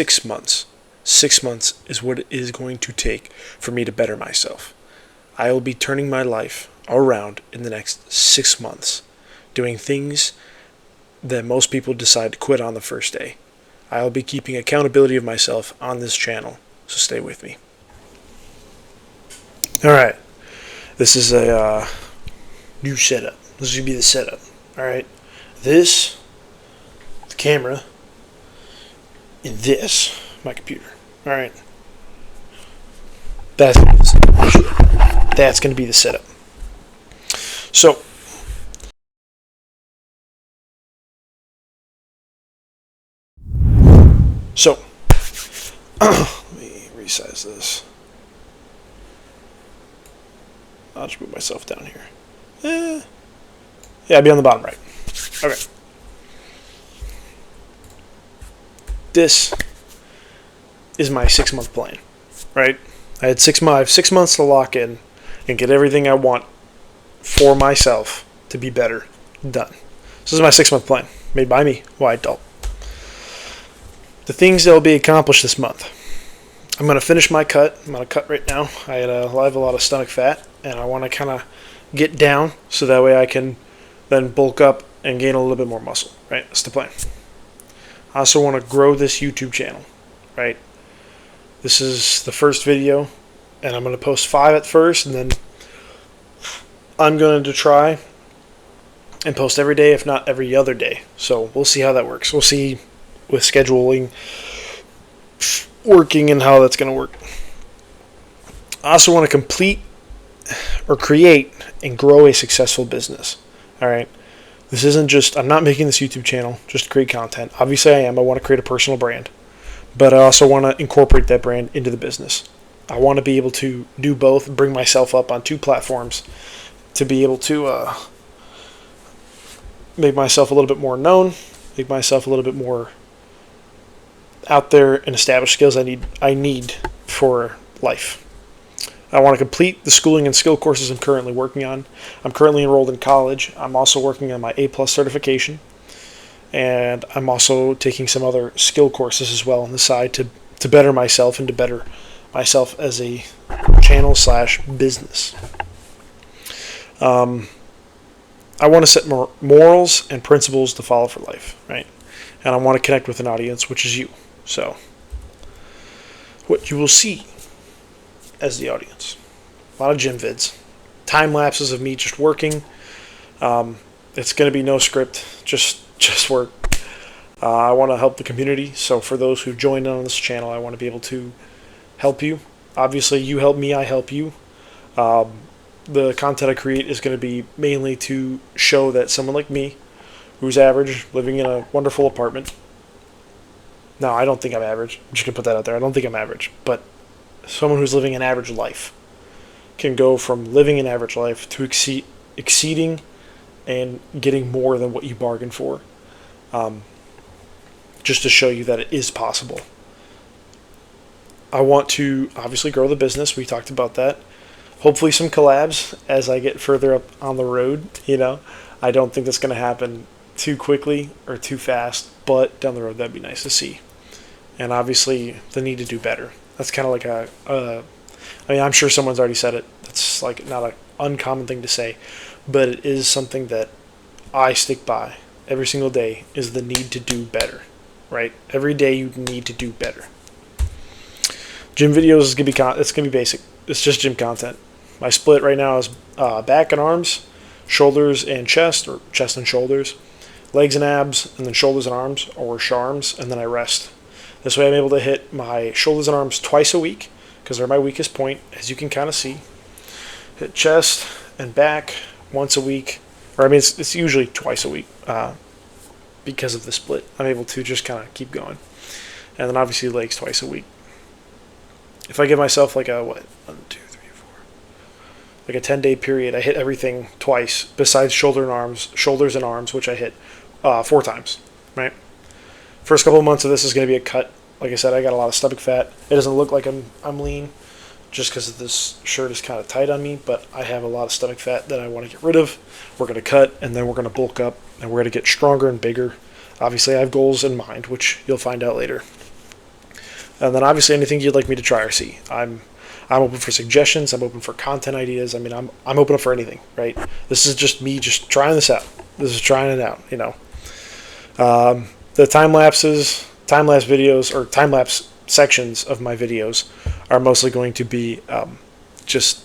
6 months. 6 months is what it is going to take for me to better myself. I will be turning my life around in the next 6 months, doing things that most people decide to quit on the first day. I will be keeping accountability of myself on this channel, so stay with me. Alright, this is a new setup. This is going to be the setup. Alright, this, the camera, and this, my computer. Alright, that's going to be the setup. So, let me resize this. I'll just move myself down here. Yeah, I'll be on the bottom right. Okay. This is my 6-month plan, right? I had 6 months to lock in and get everything I want for myself to be better done. This is my 6-month plan, made by me, why adult. The things that will be accomplished this month. I'm going to finish my cut. I'm going to cut right now. I have a lot of stomach fat, and I want to kind of get down so that way I can then bulk up and gain a little bit more muscle, right? That's the plan. I also want to grow this YouTube channel, right? This is the first video, and I'm going to post 5 at first, and then I'm going to try and post every day, if not every other day. So we'll see how that works. We'll see with scheduling working and how that's going to work. I also want to complete or create and grow a successful business. All right. This isn't just, I'm not making this YouTube channel just to create content. Obviously I am. I want to create a personal brand, but I also want to incorporate that brand into the business. I want to be able to do both, bring myself up on 2 platforms to be able to make myself a little bit more known, make myself a little bit more out there and establish skills I need for life. I want to complete the schooling and skill courses I'm currently working on. I'm currently enrolled in college. I'm also working on my A+ certification, and I'm also taking some other skill courses as well on the side to better myself and to better myself as a channel/business. I want to set more morals and principles to follow for life, right? And I want to connect with an audience, which is you. So, what you will see as the audience, a lot of gym vids, time lapses of me just working. It's going to be no script, just work. I want to help the community. So for those who joined on this channel, I want to be able to help you. Obviously, you help me, I help you. The content I create is going to be mainly to show that someone like me, who's average, living in a wonderful apartment. No, I don't think I'm average. I'm just going to put that out there. I don't think I'm average. But someone who's living an average life can go from living an average life to exceeding and getting more than what you bargained for. Just to show you that it is possible. I want to obviously grow the business. We talked about that. Hopefully some collabs as I get further up on the road. I don't think that's going to happen too quickly or too fast, but down the road that'd be nice to see. And obviously the need to do better. That's kind of like I'm sure someone's already said it. That's like not an uncommon thing to say, but it is something that I stick by every single day, is the need to do better, right? Every day you need to do better. Gym videos is it's gonna be basic. It's just gym content. My split right now is back and arms, shoulders and chest, or chest and shoulders, legs and abs, and then shoulders and arms, or sharms, and then I rest. This way I'm able to hit my shoulders and arms twice a week, because they're my weakest point, as you can kind of see. Hit chest and back once a week, or it's usually twice a week, because of the split. I'm able to just kind of keep going. And then obviously legs twice a week. If I give myself like a, 10-day period, I hit everything twice, besides shoulders and arms, which I hit 4 times, right? First couple of months of this is going to be a cut. Like I said, I got a lot of stomach fat. It doesn't look like I'm lean, just because this shirt is kind of tight on me, but I have a lot of stomach fat that I want to get rid of. We're going to cut, and then we're going to bulk up, and we're going to get stronger and bigger. Obviously, I have goals in mind, which you'll find out later. And then obviously anything you'd like me to try or see. I'm open for suggestions. I'm open for content ideas. I mean, I'm open for anything, right? This is just me just trying this out. This is trying it out, you know. The time lapse videos, or time lapse sections of my videos are mostly going to be just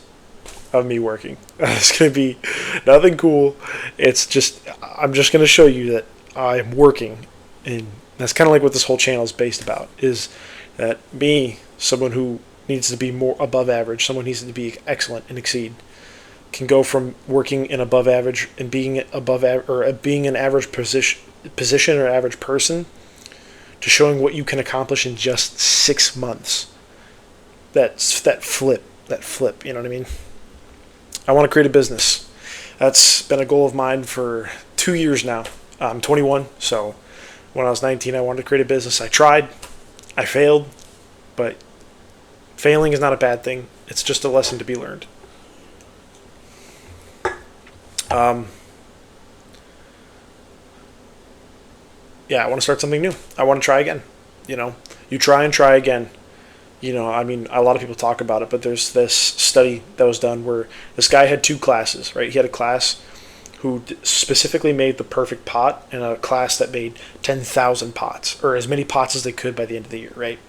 of me working. It's going to be nothing cool. It's just, I'm just going to show you that I'm working, and that's kind of like what this whole channel is based about, is that me, someone who needs to be more above average, someone needs to be excellent and exceed, can go from working in above average and being being an average position or average person, to showing what you can accomplish in just 6 months. That flip, you know what I mean? I want to create a business. That's been a goal of mine for 2 years now. I'm 21, so when I was 19, I wanted to create a business. I tried, I failed, but failing is not a bad thing. It's just a lesson to be learned. Yeah, I want to start something new. I want to try again. You know, you try and try again. You know, I mean, a lot of people talk about it, but there's this study that was done where this guy had 2 classes, right? He had a class who specifically made the perfect pot, and a class that made 10,000 pots, or as many pots as they could by the end of the year, right?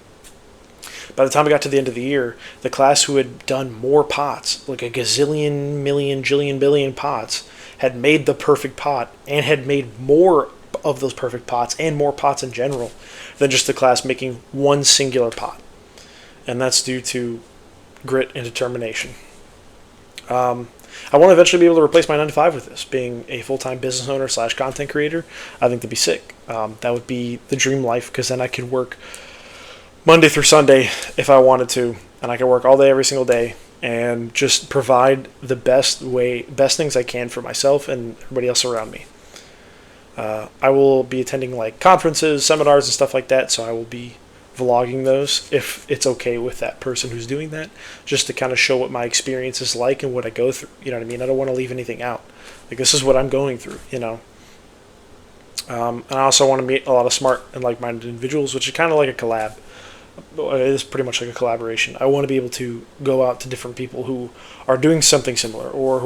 By the time I got to the end of the year, the class who had done more pots, like a gazillion, million, jillion, billion pots, had made the perfect pot and had made more of those perfect pots and more pots in general than just the class making one singular pot. And that's due to grit and determination. I want to eventually be able to replace my 9 to 5 with this, being a full-time business owner / content creator. I think that'd be sick. That would be the dream life, because then I could work Monday through Sunday if I wanted to, and I could work all day every single day and just provide the best things I can for myself and everybody else around me. I will be attending like conferences, seminars, and stuff like that, so I will be vlogging those if it's okay with that person who's doing that, just to kind of show what my experience is like and what I go through. You know what I mean? I don't want to leave anything out. Like, this is what I'm going through, you know. And I also want to meet a lot of smart and like-minded individuals, which is kind of like a collab. It is pretty much like a collaboration. I want to be able to go out to different people who are doing something similar, or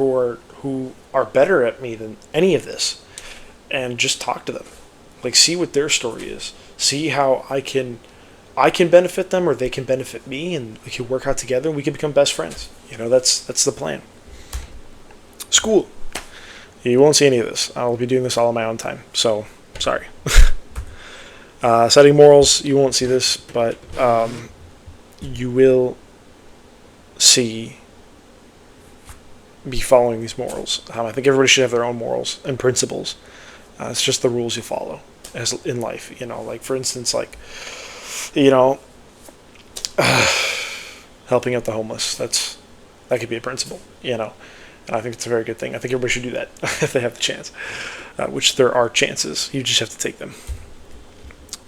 who are better at me than any of this, and just talk to them, like see what their story is, see how I can benefit them, or they can benefit me, and we can work out together and we can become best friends. You know, that's the plan. School. You won't see any of this. I'll be doing this all on my own time, so sorry. Setting morals, you won't see this, but you will see me following these morals. I think everybody should have their own morals and principles. It's just the rules you follow as in life. You know, like for instance, like, you know, helping out the homeless. That could be a principle. You know, and I think it's a very good thing. I think everybody should do that if they have the chance, which there are chances. You just have to take them.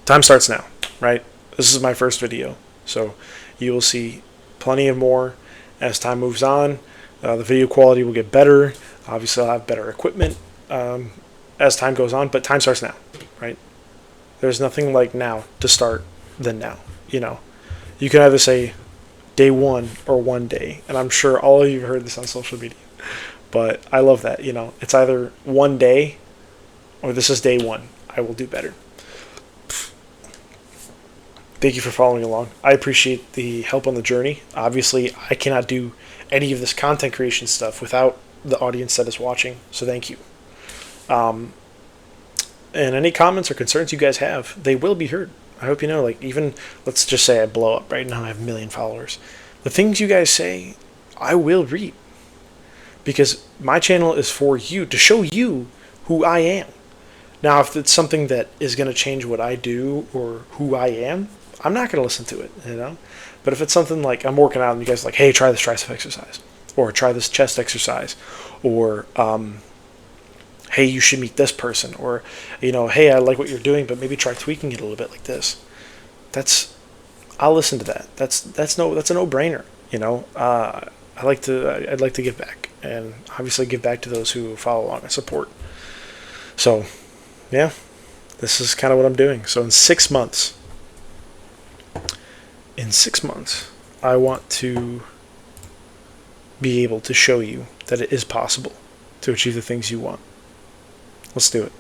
Time starts now, right? This is my first video, so you will see plenty of more as time moves on. The video quality will get better. Obviously, I'll have better equipment as time goes on, but time starts now, right? There's nothing like now to start than now, you know. You can either say day 1 or 1 day, and I'm sure all of you have heard this on social media, but I love that, you know. It's either 1 day or this is day 1. I will do better. Thank you for following along. I appreciate the help on the journey. Obviously, I cannot do any of this content creation stuff without the audience that is watching, so thank you. And any comments or concerns you guys have, they will be heard. I hope you know, like, even, let's just say I blow up right now, I have 1 million followers. The things you guys say, I will read. Because my channel is for you, to show you who I am. Now, if it's something that is going to change what I do or who I am, I'm not going to listen to it, you know? But if it's something like I'm working out and you guys are like, hey, try this tricep exercise, or try this chest exercise, or hey, you should meet this person, or, you know, hey, I like what you're doing, but maybe try tweaking it a little bit like this. I'll listen to that. That's a no-brainer, you know? I'd like to give back, and obviously give back to those who follow along and support. So, yeah, this is kind of what I'm doing. So in 6 months, in 6 months, I want to be able to show you that it is possible to achieve the things you want. Let's do it.